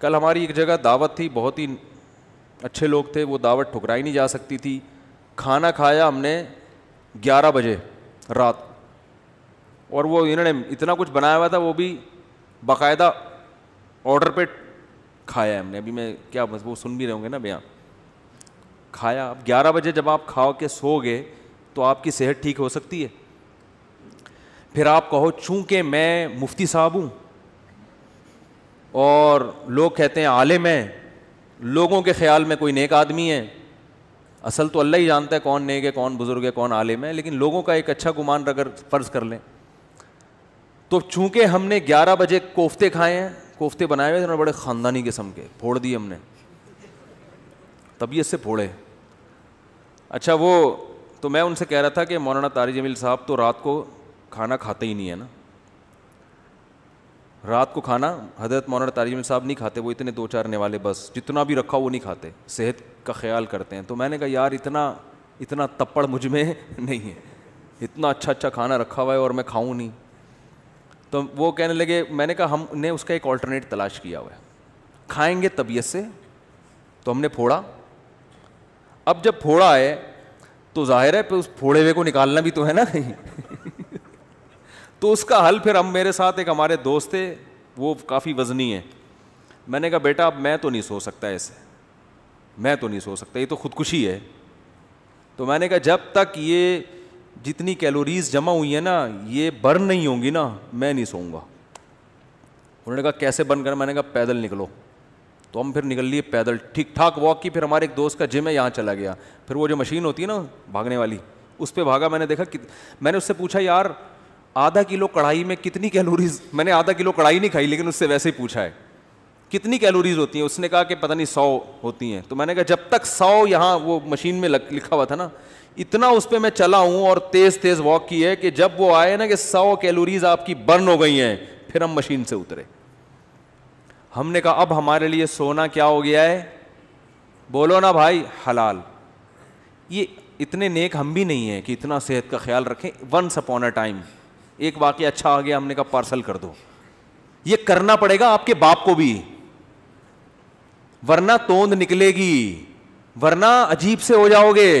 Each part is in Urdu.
کل ہماری ایک جگہ دعوت تھی, بہت ہی اچھے لوگ تھے, وہ دعوت ٹھکرائی نہیں جا سکتی تھی. کھانا کھایا ہم نے 11 بجے رات, اور وہ انہوں نے اتنا کچھ بنایا ہوا تھا, وہ بھی باقاعدہ آرڈر پہ کھایا ہے ہم نے. ابھی میں کیا بس وہ سن بھی رہے ہوں گے نا بیان. کھایا, اب 11 بجے جب آپ کھا کے سو گئے تو آپ کی صحت ٹھیک ہو سکتی ہے؟ پھر آپ کہو چونکہ میں مفتی صاحب ہوں اور لوگ کہتے ہیں عالم ہیں, لوگوں کے خیال میں کوئی نیک آدمی ہے, اصل تو اللہ ہی جانتا ہے کون نیک ہے, کون بزرگ ہے, کون عالم ہے, لیکن لوگوں کا ایک اچھا گمان اگر فرض کر لیں تو چونکہ ہم نے 11 بجے کوفتے کھائے ہیں, کوفتے بنائے ہوئے تھے بڑے خاندانی قسم کے, پھوڑ دیے ہم نے, طبیعت سے پھوڑے. اچھا وہ تو میں ان سے کہہ رہا تھا کہ مولانا طارق جمیل صاحب تو رات کو کھانا کھاتے ہی نہیں ہے نا, رات کو کھانا حضرت مولانا طارق جمیل صاحب نہیں کھاتے, وہ اتنے 2-4 نوالے بس جتنا بھی رکھا وہ نہیں کھاتے, صحت کا خیال کرتے ہیں. تو میں نے کہا یار اتنا تپڑ مجھ میں نہیں ہے, اتنا اچھا کھانا رکھا ہوا ہے اور میں کھاؤں نہیں. تو وہ کہنے لگے, میں نے کہا ہم نے اس کا ایک آلٹرنیٹ تلاش کیا ہوا ہے, کھائیں گے طبیعت سے. تو ہم نے پھوڑا, اب جب پھوڑا ہے تو ظاہر ہے اس پھوڑے ہوئے کو نکالنا بھی تو ہے نا کہیں. تو اس کا حل پھر ہم, میرے ساتھ ایک ہمارے دوست تھے, وہ کافی وزنی ہیں. میں نے کہا بیٹا اب میں تو نہیں سو سکتا ایسے, میں تو نہیں سو سکتا, یہ تو خودکشی ہے. تو میں نے کہا جب تک یہ جتنی کیلوریز جمع ہوئی ہیں نا یہ برن نہیں ہوں گی نا میں نہیں سوؤں گا. انہوں نے کہا کیسے برن کرنا؟ میں نے کہا پیدل نکلو. تو ہم پھر نکل لیے پیدل, ٹھیک ٹھاک واک کی. پھر ہمارے ایک دوست کا جم ہے یہاں چلا گیا, پھر وہ جو مشین ہوتی ہے نا بھاگنے والی اس پہ بھاگا. میں نے دیکھا, میں نے اس سے پوچھا یار آدھا کلو کڑھائی میں کتنی کیلوریز, میں نے آدھا کلو کڑھائی نہیں کھائی لیکن اس سے ویسے ہی پوچھا ہے کتنی کیلوریز ہوتی ہیں. اس نے کہا کہ پتہ نہیں 100 ہوتی ہیں. تو میں نے کہا جب تک 100 یہاں وہ مشین میں لکھا ہوا تھا نا, اتنا اس پہ میں چلا ہوں اور تیز واک کی ہے کہ جب وہ آئے نا کہ 100 کیلوریز آپ کی برن ہو گئی ہیں پھر ہم مشین سے اترے. ہم نے کہا اب ہمارے لیے سونا کیا ہو گیا ہے؟ بولو نا بھائی, حلال. یہ اتنے نیک ہم بھی نہیں ہیں کہ اتنا صحت کا خیال رکھیں. ونس اپون اے ٹائم ایک واقعہ اچھا آ گیا, ہم نے کہا پارسل کر دو. یہ کرنا پڑے گا آپ کے باپ کو بھی, ورنہ توند نکلے گی, ورنہ عجیب سے ہو جاؤ گے.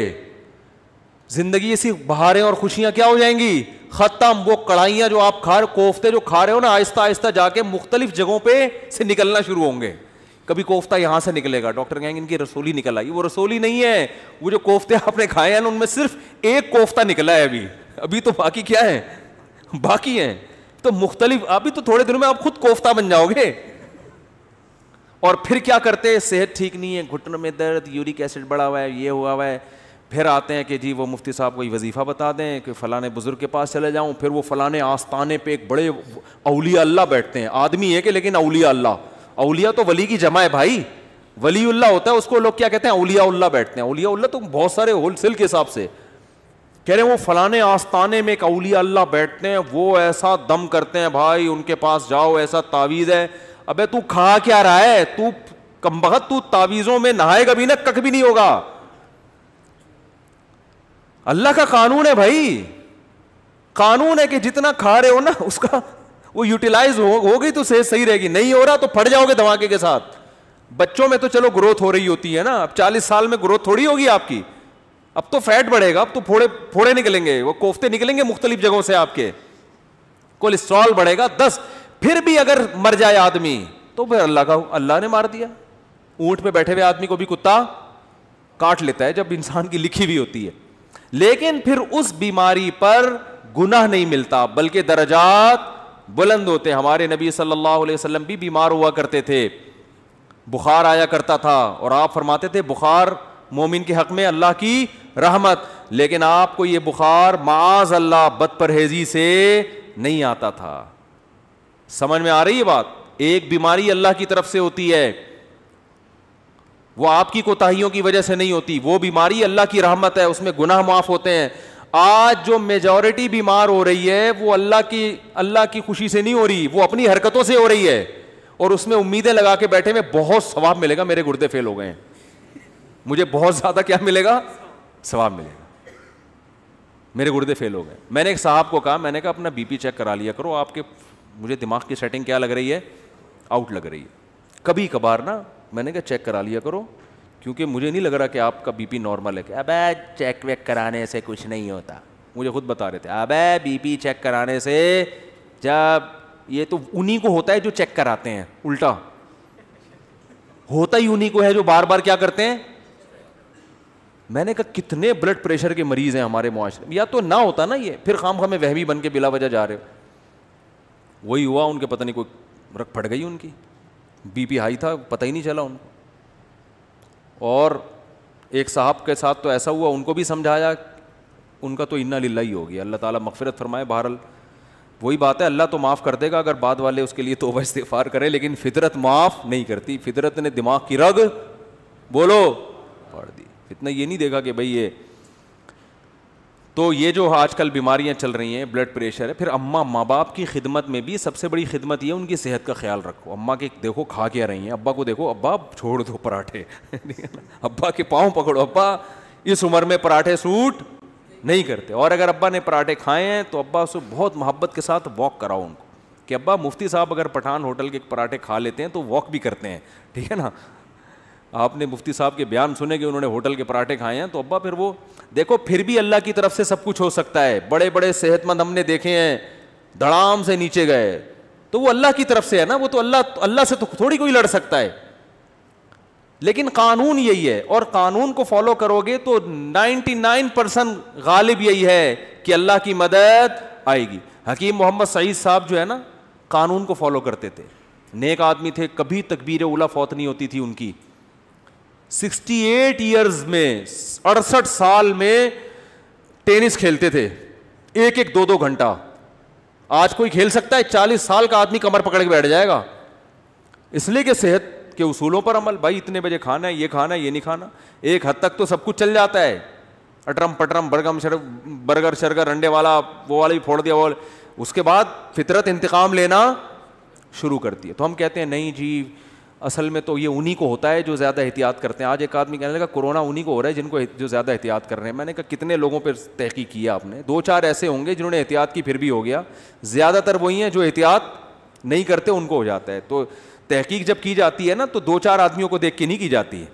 زندگی ایسی بہاریں اور خوشیاں کیا ہو جائیں گی, ختم. وہ کڑھائیاں جو آپ کھا رہے, کوفتے جو کھا رہے ہو نا, آہستہ آہستہ جا کے مختلف جگہوں پہ سے نکلنا شروع ہوں گے. کبھی کوفتہ یہاں سے نکلے گا, ڈاکٹر کہیں گے ان کی رسولی نکل آئی. وہ رسولی نہیں ہے, وہ جو کوفتے آپ نے کھائے ہیں نا ان میں صرف ایک کوفتہ نکلا ہے ابھی تو باقی کیا ہے, باقی ہیں. تو مختلف, ابھی تو تھوڑے دنوں میں آپ خود کوفتہ بن جاؤ گے. اور پھر کیا کرتے, صحت ٹھیک نہیں ہے, گھٹنوں میں درد, یورک ایسڈ بڑھا ہوا ہے, یہ ہوا ہوا ہے. پھر آتے ہیں کہ جی وہ مفتی صاحب کوئی وظیفہ بتا دیں کہ فلاں بزرگ کے پاس چلے جاؤں. پھر وہ فلاں آستانے پہ ایک بڑے اولیاء اللہ بیٹھتے ہیں, آدمی ہے کہ لیکن اولیاء اللہ, اولیاء تو ولی کی جمع ہے بھائی, ولی اللہ ہوتا ہے اس کو لوگ کیا کہتے ہیں, اولیاء اللہ بیٹھتے ہیں. اولیاء اللہ تو بہت سارے ہول سیل کے حساب سے کہہ رہے ہیں. وہ فلاں آستانے میں ایک اولیاء اللہ بیٹھتے ہیں, وہ ایسا دم کرتے ہیں بھائی, ان کے پاس جاؤ, ایسا تعویذ ہے. ابے تو کھا کیا رہا ہے, تو کمبخت, تو تعویذوں میں نہائے گا بھی نا کک بھی نہیں ہوگا. اللہ کا قانون ہے بھائی, قانون ہے کہ جتنا کھا رہے ہو نا اس کا وہ یوٹیلائز ہو گئی تو صحت صحیح رہے گی, نہیں ہو رہا تو پھٹ جاؤ گے دھماکے کے ساتھ. بچوں میں تو چلو گروتھ ہو رہی ہوتی ہے نا, اب 40 سال میں گروتھ تھوڑی ہوگی آپ کی, اب تو فیٹ بڑھے گا, اب تو پھوڑے نکلیں گے, وہ کوفتے نکلیں گے مختلف جگہوں سے, آپ کے کولیسٹرول بڑھے گا 10. پھر بھی اگر مر جائے آدمی تو پھر اللہ نے مار دیا. اونٹ پہ بیٹھے ہوئے آدمی کو بھی کتا کاٹ لیتا ہے جب انسان کی لکھی ہوئی ہوتی ہے. لیکن پھر اس بیماری پر گناہ نہیں ملتا بلکہ درجات بلند ہوتے. ہمارے نبی صلی اللہ علیہ وسلم بھی بیمار ہوا کرتے تھے, بخار آیا کرتا تھا, اور آپ فرماتے تھے بخار مومن کے حق میں اللہ کی رحمت, لیکن آپ کو یہ بخار معاذ اللہ بد پرہیزی سے نہیں آتا تھا. سمجھ میں آ رہی ہے بات؟ ایک بیماری اللہ کی طرف سے ہوتی ہے, وہ آپ کی کوتاہیوں کی وجہ سے نہیں ہوتی, وہ بیماری اللہ کی رحمت ہے, اس میں گناہ معاف ہوتے ہیں. آج جو میجورٹی بیمار ہو رہی ہے وہ اللہ کی خوشی سے نہیں ہو رہی, وہ اپنی حرکتوں سے ہو رہی ہے, اور اس میں امیدیں لگا کے بیٹھے میں بہت ثواب ملے گا, میرے گردے فیل ہو گئے ہیں, مجھے بہت زیادہ کیا ملے گا, ثواب ملے گا, میرے گردے فیل ہو گئے. میں نے ایک صاحب کو کہا, میں نے کہا اپنا بی پی چیک کرا لیا کرو, آپ کے مجھے دماغ کی سیٹنگ کیا لگ رہی ہے, آؤٹ لگ رہی ہے. کبھی کبھار نا میں نے کہا چیک کرا لیا کرو, کیونکہ مجھے نہیں لگ رہا کہ آپ کا بی پی نارمل ہے. کہ ابے چیک ویک کرانے سے کچھ نہیں ہوتا, مجھے خود بتا رہے تھے ابے بی پی چیک کرانے سے, جب یہ تو انہی کو ہوتا ہے جو چیک کراتے ہیں, الٹا ہوتا ہی انہی کو ہے جو بار بار کیا کرتے ہیں. میں نے کہا کتنے بلڈ پریشر کے مریض ہیں ہمارے معاشرے میں, یا تو نہ ہوتا نا یہ, پھر خام خواہ میں وہمی بن کے بلا وجہ جا رہے ہو. وہی ہوا ان کے, پتہ نہیں کوئی رکھ پھٹ گئی ان کی, بی پی ہائی تھا پتہ ہی نہیں چلا ان کو. اور ایک صاحب کے ساتھ تو ایسا ہوا, ان کو بھی سمجھایا, ان کا تو انا للہ ہی ہو گیا, اللہ تعالیٰ مغفرت فرمائے. بہرحال وہی بات ہے, اللہ تو معاف کر دے گا اگر بعد والے اس کے لیے توبہ استغفار کرے, لیکن فطرت معاف نہیں کرتی. فطرت نے دماغ کی رگ بولو پاڑ دی. اتنا یہ نہیں دیکھا کہ بھئی یہ تو یہ جو آج کل بیماریاں چل رہی ہیں, بلڈ پریشر ہے. پھر اماں ماں باپ کی خدمت میں بھی سب سے بڑی خدمت یہ ان کی صحت کا خیال رکھو. اماں کے دیکھو کھا کیا رہی ہیں, ابا کو دیکھو ابا چھوڑ دو پراٹھے, ابا کے پاؤں پکڑو, ابا اس عمر میں پراٹھے سوٹ نہیں کرتے. اور اگر ابا نے پراٹھے کھائے ہیں تو ابا سے بہت محبت کے ساتھ واک کراؤ ان کو, کہ ابا مفتی صاحب اگر پٹھان ہوٹل کے پراٹھے کھا لیتے ہیں تو واک بھی کرتے ہیں, ٹھیک ہے نا. آپ نے مفتی صاحب کے بیان سنے کہ انہوں نے ہوٹل کے پراٹھے کھائے ہیں, تو ابا پھر وہ دیکھو پھر بھی اللہ کی طرف سے سب کچھ ہو سکتا ہے. بڑے بڑے صحت مند ہم نے دیکھے ہیں دھڑام سے نیچے گئے, تو وہ اللہ کی طرف سے ہے نا, وہ تو اللہ سے تو تھوڑی کوئی لڑ سکتا ہے. لیکن قانون یہی ہے, اور قانون کو فالو کرو گے تو 99% غالب یہی ہے کہ اللہ کی مدد آئے گی. حکیم محمد سعید صاحب جو ہے نا, قانون کو فالو کرتے تھے, نیک آدمی تھے, کبھی تکبیر اولیٰ فوت نہیں ہوتی تھی ان کی. 68 ایئرز میں 68 سال میں ٹینس کھیلتے تھے, ایک ایک 2 گھنٹہ. آج کوئی کھیل سکتا ہے؟ 40 سال کا آدمی کمر پکڑ کے بیٹھ جائے گا, اس لیے کہ صحت کے اصولوں پر عمل. بھائی اتنے بجے کھانا ہے, یہ کھانا ہے, یہ نہیں کھانا. ایک حد تک تو سب کچھ چل جاتا ہے, اٹرم پٹرم برگر شرگر انڈے والا وہ والا بھی پھوڑ دیا, وہ اس کے بعد فطرت انتقام لینا شروع کرتی ہے. تو ہم کہتے ہیں نہیں جی اصل میں تو یہ انہی کو ہوتا ہے جو زیادہ احتیاط کرتے ہیں. آج ایک آدمی کہنے لگا کورونا انہی کو ہو رہا ہے جن کو جو زیادہ احتیاط کر رہے ہیں. میں نے کہا کتنے لوگوں پہ تحقیق کیا آپ نے؟ 2-4 ایسے ہوں گے جنہوں نے احتیاط کی پھر بھی ہو گیا, زیادہ تر وہی ہیں جو احتیاط نہیں کرتے ان کو ہو جاتا ہے. تو تحقیق جب کی جاتی ہے نا تو 2-4 آدمیوں کو دیکھ کے نہیں کی جاتی ہے,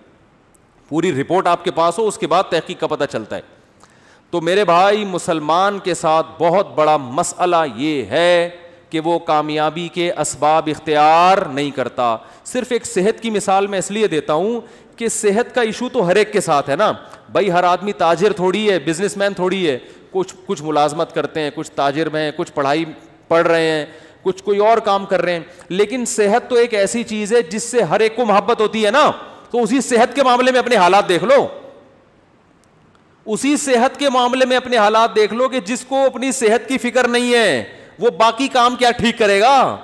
پوری رپورٹ آپ کے پاس ہو اس کے بعد تحقیق کا پتہ چلتا ہے. تو میرے بھائی مسلمان کے ساتھ بہت بڑا مسئلہ یہ ہے کہ وہ کامیابی کے اسباب اختیار نہیں کرتا. صرف ایک صحت کی مثال میں اس لیے دیتا ہوں کہ صحت کا ایشو تو ہر ایک کے ساتھ ہے نا بھائی. ہر آدمی تاجر تھوڑی ہے, بزنس مین تھوڑی ہے, کچھ ملازمت کرتے ہیں, کچھ تاجر میں ہیں, کچھ پڑھائی پڑھ رہے ہیں, کچھ کوئی اور کام کر رہے ہیں. لیکن صحت تو ایک ایسی چیز ہے جس سے ہر ایک کو محبت ہوتی ہے نا. تو اسی صحت کے معاملے میں اپنے حالات دیکھ لو, اسی صحت کے معاملے میں اپنے حالات دیکھ لو کہ جس کو اپنی صحت کی فکر نہیں ہے وہ باقی کام کیا ٹھیک کرے گا.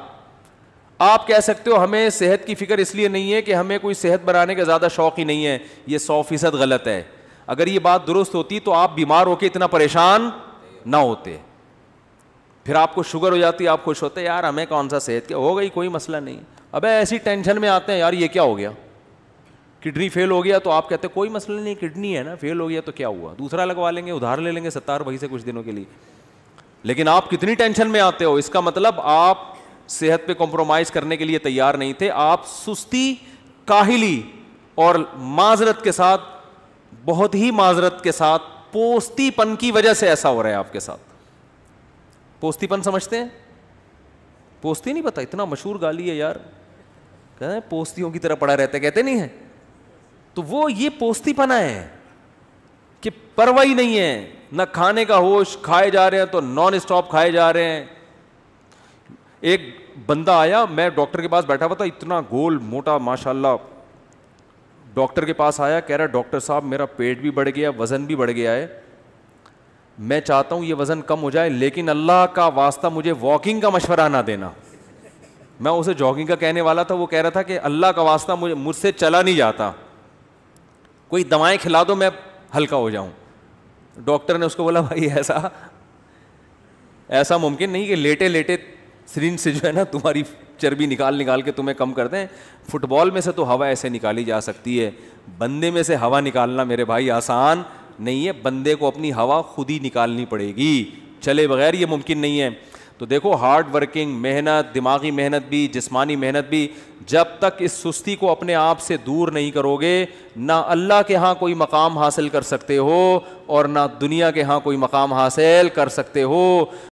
آپ کہہ سکتے ہو ہمیں صحت کی فکر اس لیے نہیں ہے کہ ہمیں کوئی صحت بنانے کا زیادہ شوق ہی نہیں ہے. یہ 100% غلط ہے. اگر یہ بات درست ہوتی تو آپ بیمار ہو کے اتنا پریشان نہ ہوتے. پھر آپ کو شوگر ہو جاتی, آپ خوش ہوتے یار ہمیں کون سا صحت کے ہو گئی, کوئی مسئلہ نہیں. ابے ایسی ٹینشن میں آتے ہیں یار یہ کیا ہو گیا, کڈنی فیل ہو گیا, تو آپ کہتے ہیں کوئی مسئلہ نہیں, کڈنی ہے نا, فیل ہو گیا تو کیا ہوا, دوسرا لگوا لیں گے, ادھار لے لیں گے 70 بھائی سے کچھ دنوں کے لیے. لیکن آپ کتنی ٹینشن میں آتے ہو, اس کا مطلب آپ صحت پہ کمپرومائز کرنے کے لیے تیار نہیں تھے. آپ سستی, کاہلی اور معذرت کے ساتھ, بہت ہی معذرت کے ساتھ, پوستی پن کی وجہ سے ایسا ہو رہا ہے آپ کے ساتھ. پوستی پن سمجھتے ہیں؟ پوستی نہیں پتا, اتنا مشہور گالی ہے یار, کہتے ہیں پوستیوں کی طرح پڑا رہتا ہے, کہتے نہیں ہے. تو وہ یہ پوستی پنا ہے کہ پرواہ ہی نہیں ہے, نہ کھانے کا ہوش, کھائے جا رہے ہیں تو نان اسٹاپ کھائے جا رہے ہیں. ایک بندہ آیا, میں ڈاکٹر کے پاس بیٹھا ہوا تھا, اتنا گول موٹا ماشاءاللہ, ڈاکٹر کے پاس آیا, کہہ رہا ڈاکٹر صاحب میرا پیٹ بھی بڑھ گیا, وزن بھی بڑھ گیا ہے, میں چاہتا ہوں یہ وزن کم ہو جائے, لیکن اللہ کا واسطہ مجھے واکنگ کا مشورہ نہ دینا. میں اسے جاگنگ کا کہنے والا تھا, وہ کہہ رہا تھا کہ اللہ کا واسطہ مجھ سے چلا نہیں جاتا, کوئی دوائیں کھلا دو میں ہلکا ہو جاؤں. ڈاکٹر نے اس کو بولا بھائی ایسا ممکن نہیں کہ لیٹے لیٹے سرنج سے جو ہے نا تمہاری چربی نکال کے تمہیں کم کر دیں. فٹ بال میں سے تو ہوا ایسے نکالی جا سکتی ہے, بندے میں سے ہوا نکالنا میرے بھائی آسان نہیں ہے. بندے کو اپنی ہوا خود ہی نکالنی پڑے گی, چلے بغیر یہ ممکن نہیں ہے. تو دیکھو ہارڈ ورکنگ محنت, دماغی محنت بھی, جسمانی محنت بھی, جب تک اس سستی کو اپنے آپ سے دور نہیں کرو گے, نہ اللہ کے ہاں کوئی مقام حاصل کر سکتے ہو اور نہ دنیا کے ہاں کوئی مقام حاصل کر سکتے ہو.